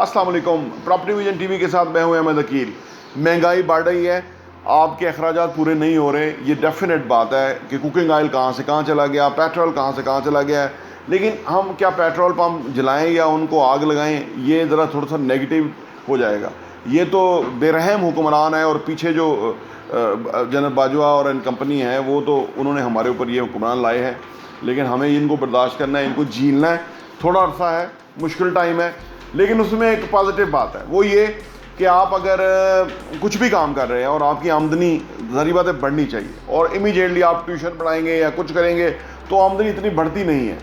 السلام علیکم. Property vision T V کے ساتھ میں ہوں احمد عقیل. مہنگائی بڑھ رہی ہے, آپ کے اخراجات پورے نہیں ہو رہے. یہ ڈیفینیٹ بات ہے کہ کوکنگ آئل کہاں سے کہاں چلا گیا, پیٹرول کہاں سے کہاں چلا گیا ہے. لیکن ہم کیا پیٹرول پمپ جلائیں یا ان کو آگ لگائیں, یہ ذرا تھوڑا سا نیگیٹو ہو جائے گا. یہ تو بے رحم حکمران ہے, اور پیچھے جو جنرل باجوہ اور ان کمپنی ہے وہ تو انہوں نے ہمارے اوپر یہ حکمران لائے ہیں. لیکن ہمیں ان کو برداشت کرنا ہے, ان کو جھیلنا ہے. تھوڑا عرصہ ہے, مشکل ٹائم ہے, لیکن اس میں ایک پازیٹیو بات ہے, وہ یہ کہ آپ اگر کچھ بھی کام کر رہے ہیں اور آپ کی آمدنی ظاہری بات ہے بڑھنی چاہیے, اور امیجیٹلی آپ ٹیوشن پڑھائیں گے یا کچھ کریں گے تو آمدنی اتنی بڑھتی نہیں ہے.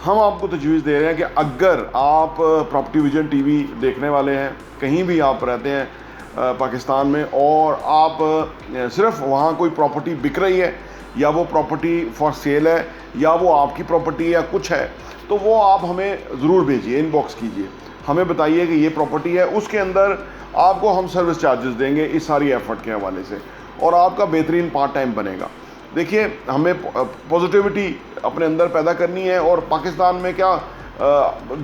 ہم آپ کو تجویز دے رہے ہیں کہ اگر آپ پراپرٹی ویژن ٹی وی دیکھنے والے ہیں, کہیں بھی آپ رہتے ہیں پاکستان میں, اور آپ صرف وہاں کوئی پراپرٹی بک رہی ہے یا وہ پراپرٹی فار سیل ہے یا وہ آپ کی پراپرٹی یا کچھ ہے, تو وہ آپ ہمیں ضرور بھیجیے, ان باکس کیجیے, ہمیں بتائیے کہ یہ پراپرٹی ہے. اس کے اندر آپ کو ہم سروس چارجز دیں گے اس ساری ایفرٹ کے حوالے سے, اور آپ کا بہترین پارٹ ٹائم بنے گا. دیکھیے, ہمیں پازیٹیوٹی اپنے اندر پیدا کرنی ہے, اور پاکستان میں کیا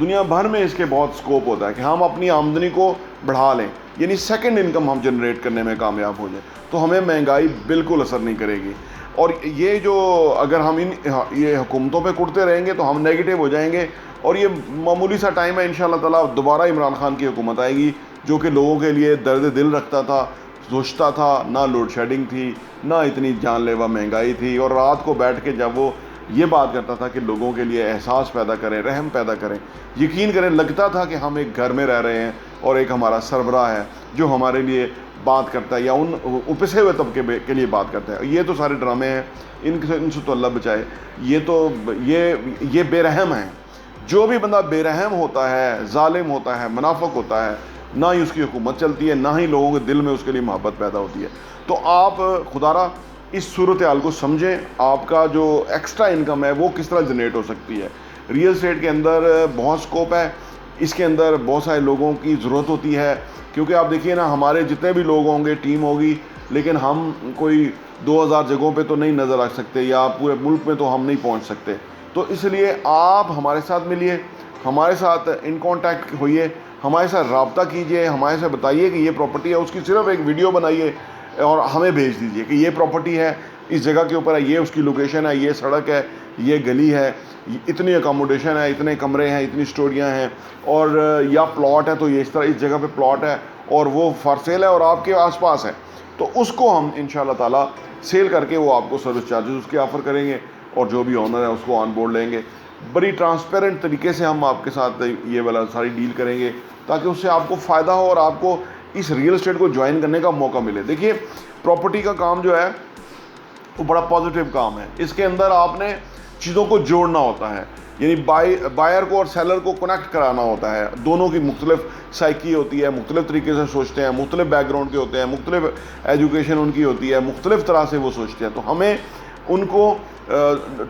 دنیا بھر میں اس کے بہت سکوپ ہوتا ہے کہ ہم اپنی آمدنی کو بڑھا لیں, یعنی سیکنڈ انکم ہم جنریٹ کرنے میں کامیاب ہو جائیں, تو ہمیں مہنگائی بالکل اثر نہیں کرے گی. اور یہ جو اگر ہم یہ حکومتوں پہ کڑتے رہیں گے تو ہم نیگیٹو ہو جائیں گے, اور یہ معمولی سا ٹائم ہے, انشاءاللہ تعالیٰ دوبارہ عمران خان کی حکومت آئے گی جو کہ لوگوں کے لیے درد دل رکھتا تھا, سوچتا تھا. نہ لوڈ شیڈنگ تھی, نہ اتنی جان لیوا مہنگائی تھی, اور رات کو بیٹھ کے جب وہ یہ بات کرتا تھا کہ لوگوں کے لیے احساس پیدا کریں, رحم پیدا کریں, یقین کریں لگتا تھا کہ ہم ایک گھر میں رہ رہے ہیں اور ایک ہمارا سربراہ ہے جو ہمارے لیے بات کرتا ہے یا ان پسے ہوئے طبقے کے لیے بات کرتا ہے. یہ تو سارے ڈرامے ہیں, ان سے تو اللہ بچائے. یہ تو یہ بے رحم ہیں. جو بھی بندہ بے رحم ہوتا ہے, ظالم ہوتا ہے, منافق ہوتا ہے, نہ ہی اس کی حکومت چلتی ہے, نہ ہی لوگوں کے دل میں اس کے لیے محبت پیدا ہوتی ہے. تو آپ خدا را اس صورتحال کو سمجھیں, آپ کا جو ایکسٹرا انکم ہے وہ کس طرح جنریٹ ہو سکتی ہے. ریئل اسٹیٹ کے اندر بہت سکوپ ہے, اس کے اندر بہت سارے لوگوں کی ضرورت ہوتی ہے, کیونکہ آپ دیکھیے نا, ہمارے جتنے بھی لوگ ہوں گے ٹیم ہوگی, لیکن ہم کوئی 2000 جگہوں پہ تو نہیں نظر آ سکتے, یا پورے ملک میں تو ہم نہیں پہنچ سکتے. تو اس لیے آپ ہمارے ساتھ ملیے, ہمارے ساتھ ان کانٹیکٹ ہوئیے, ہمارے ساتھ رابطہ کیجئے, ہمارے سے بتائیے کہ یہ پراپرٹی ہے, اس کی صرف ایک ویڈیو بنائیے اور ہمیں بھیج دیجئے کہ یہ پراپرٹی ہے, اس جگہ کے اوپر ہے, یہ اس کی لوکیشن ہے, یہ سڑک ہے, یہ گلی ہے, اتنی اکاموڈیشن ہے, اتنے کمرے ہیں, اتنی اسٹوریاں ہیں, اور یا پلاٹ ہے تو یہ اس طرح اس جگہ پہ پلاٹ ہے اور وہ فار سیل ہے اور آپ کے آس پاس ہے. تو اس کو ہم انشاءاللہ تعالیٰ سیل کر کے وہ آپ کو سروس چارجز اس کے آفر کریں گے, اور جو بھی آنر ہے اس کو آن بورڈ لیں گے. بڑی ٹرانسپیرنٹ طریقے سے ہم آپ کے ساتھ یہ والا ساری ڈیل کریں گے, تاکہ اس سے آپ کو فائدہ ہو اور آپ کو اس ریئل اسٹیٹ کو جوائن کرنے کا موقع ملے. دیکھیے, پراپرٹی کا کام جو ہے وہ بڑا پازیٹیو کام ہے. اس کے اندر آپ نے چیزوں کو جوڑنا ہوتا ہے, یعنی بائر کو اور سیلر کو کنیکٹ کرانا ہوتا ہے. دونوں کی مختلف سائیکی ہوتی ہے, مختلف طریقے سے سوچتے ہیں, مختلف بیک گراؤنڈ کے ہوتے ہیں, مختلف ایجوکیشن ان کی ہوتی ہے, مختلف طرح سے وہ سوچتے ہیں. تو ہمیں ان کو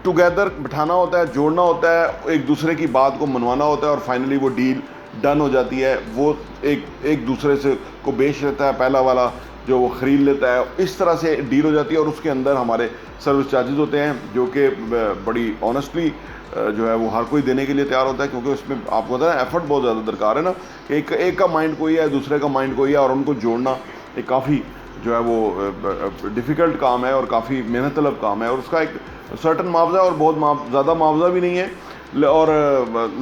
ٹوگیدر بٹھانا ہوتا ہے, جوڑنا ہوتا ہے, ایک دوسرے کی بات کو منوانا ہوتا ہے, اور فائنلی وہ ڈیل ڈن ہو جاتی ہے. وہ ایک دوسرے سے کو بیچ لیتا ہے, پہلا والا جو وہ خرید لیتا ہے, اس طرح سے ڈیل ہو جاتی ہے. اور اس کے اندر ہمارے سروس چارجز ہوتے ہیں جو کہ بڑی آنیسٹلی جو ہے وہ ہر کوئی دینے کے لیے تیار ہوتا ہے, کیونکہ اس میں آپ کو پتہ ہے ایفرٹ بہت زیادہ درکار ہے نا, کہ ایک کا مائنڈ کوئی ہے, دوسرے کا مائنڈ کوئی ہے, اور ان کو جوڑنا ایک کافی جو ہے وہ ڈیفیکلٹ کام ہے اور کافی محنت طلب کام ہے, اور اس کا ایک سرٹن معاوضہ اور بہت زیادہ معاوضہ بھی نہیں ہے, اور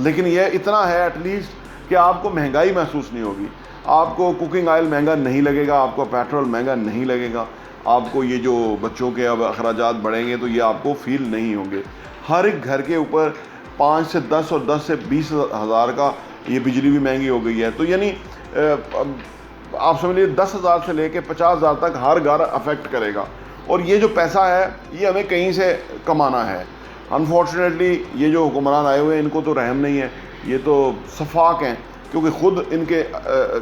لیکن یہ اتنا ہے ایٹ لیسٹ کہ آپ کو مہنگائی محسوس نہیں ہوگی. آپ کو کوکنگ آئل مہنگا نہیں لگے گا, آپ کو پیٹرول مہنگا نہیں لگے گا, آپ کو یہ جو بچوں کے اب اخراجات بڑھیں گے تو یہ آپ کو فیل نہیں ہوں گے. ہر ایک گھر کے اوپر 5 سے 10 اور 10 سے 20 ہزار کا یہ بجلی بھی مہنگی ہو گئی ہے. تو یعنی آپ سمجھ لیجیے 10,000 سے لے کے 50,000 تک ہر گھر افیکٹ کرے گا, اور یہ جو پیسہ ہے یہ ہمیں کہیں سے کمانا ہے. انفارچونیٹلی یہ جو حکمران آئے ہوئے ہیں ان کو تو رحم نہیں ہے, یہ تو صفاق ہیں, کیونکہ خود ان کے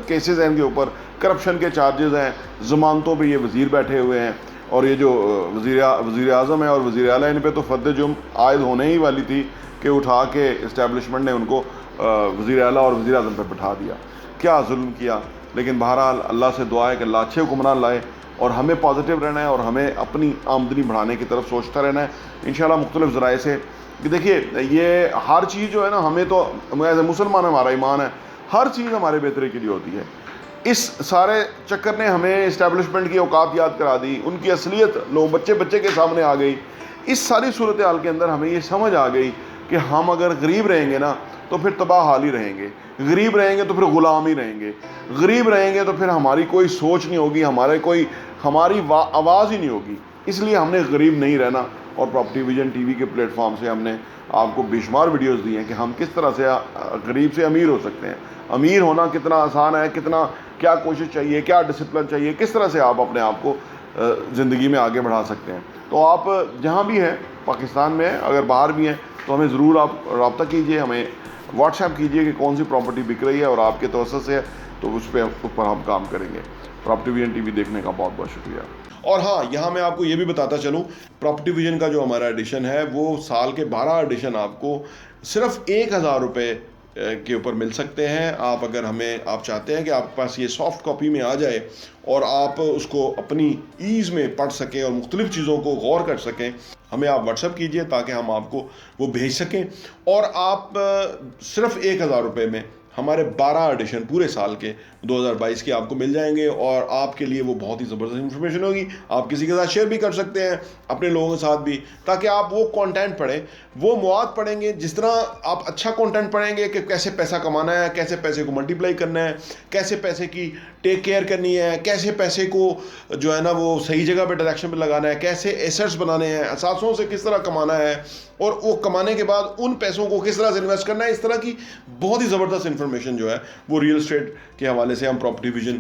کیسز ہیں, ان کے اوپر کرپشن کے چارجز ہیں, ضمانتوں پہ یہ وزیر بیٹھے ہوئے ہیں, اور یہ جو وزیر اعظم ہے اور وزیر اعلیٰ, ان پہ تو فرد جرم عائد ہونے ہی والی تھی کہ اٹھا کے اسٹیبلشمنٹ نے ان کو وزیر اعلیٰ اور وزیر اعظم پہ بٹھا دیا. کیا ظلم کیا, لیکن بہرحال اللہ سے دعا ہے کہ اللہ اچھے حکمران لائے اور ہمیں پازیٹیو رہنا ہے اور ہمیں اپنی آمدنی بڑھانے کی طرف سوچتا رہنا ہے انشاءاللہ مختلف ذرائع سے. کہ دیکھیے یہ ہر چیز جو ہے نا, ہمیں تو ایز اے مسلمان ہمارا ایمان ہے ہر چیز ہمارے بہتری کے لیے ہوتی ہے. اس سارے چکر نے ہمیں اسٹیبلشمنٹ کی اوقات یاد کرا دی, ان کی اصلیت لوگ بچے کے سامنے آ گئی. اس ساری صورتحال کے اندر ہمیں یہ سمجھ آ گئی کہ ہم اگر غریب رہیں گے نا تو پھر تباہ حال ہی رہیں گے, غریب رہیں گے تو پھر غلام ہی رہیں گے, غریب رہیں گے تو پھر ہماری کوئی سوچ نہیں ہوگی, ہماری آواز ہی نہیں ہوگی. اس لیے ہم نے غریب نہیں رہنا, اور پراپرٹی ویژن ٹی وی کے پلیٹ فارم سے ہم نے آپ کو بے شمار ویڈیوز دی ہیں کہ ہم کس طرح سے غریب سے امیر ہو سکتے ہیں. امیر ہونا کتنا آسان ہے, کیا کوشش چاہیے, کیا ڈسپلن چاہیے, کس طرح سے آپ اپنے آپ کو زندگی میں آگے بڑھا سکتے ہیں. تو آپ جہاں بھی ہیں پاکستان میں, اگر باہر بھی ہیں تو ہمیں ضرور آپ رابطہ کیجئے, ہمیں واٹس ایپ کیجئے کہ کون سی پراپرٹی بک رہی ہے اور آپ کے توسط سے ہے تو اس پر ہم کام کریں گے. پراپرٹی ویژن ٹی وی دیکھنے کا بہت بہت شکریہ. اور ہاں, یہاں میں آپ کو یہ بھی بتاتا چلوں, پراپرٹی ویژن کا جو ہمارا ایڈیشن ہے وہ سال کے 12 ایڈیشن آپ کو صرف 1000 روپے کے اوپر مل سکتے ہیں. آپ چاہتے ہیں کہ آپ کے پاس یہ سافٹ کاپی میں آ جائے اور آپ اس کو اپنی ایز میں پڑھ سکیں اور مختلف چیزوں کو غور کر سکیں, ہمیں آپ واٹس ایپ کیجئے تاکہ ہم آپ کو وہ بھیج سکیں. اور آپ صرف 1000 روپے میں ہمارے 12 ایڈیشن پورے سال کے 2022 کے آپ کو مل جائیں گے, اور آپ کے لیے وہ بہت ہی زبردست انفارمیشن ہوگی. آپ کسی کے ساتھ شیئر بھی کر سکتے ہیں, اپنے لوگوں کے ساتھ بھی, تاکہ آپ وہ کانٹینٹ پڑھیں, وہ مواد پڑھیں گے. جس طرح آپ اچھا کانٹینٹ پڑھیں گے کہ کیسے پیسہ کمانا ہے, کیسے پیسے کو ملٹیپلائی کرنا ہے, کیسے پیسے کی ٹیک کیئر کرنی ہے, کیسے پیسے کو جو ہے نا وہ صحیح جگہ پہ ڈائریکشن پہ لگانا ہے, کیسے ایسٹس بنانے ہیں, اثاثوں سے کس طرح کمانا ہے, اور وہ کمانے کے بعد ان پیسوں کو کس طرح سے انویسٹ کرنا ہے, اس طرح کی بہت ہی زبردست انفارمیشن جو ہے وہ ریئل اسٹیٹ کے حوالے سے ہم پراپرٹی ویژن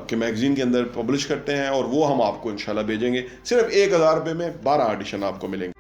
کے میگزین کے اندر پبلش کرتے ہیں, اور وہ ہم آپ کو انشاءاللہ بھیجیں گے. صرف 1000 روپے میں 12 ایڈیشن آپ کو ملیں گے.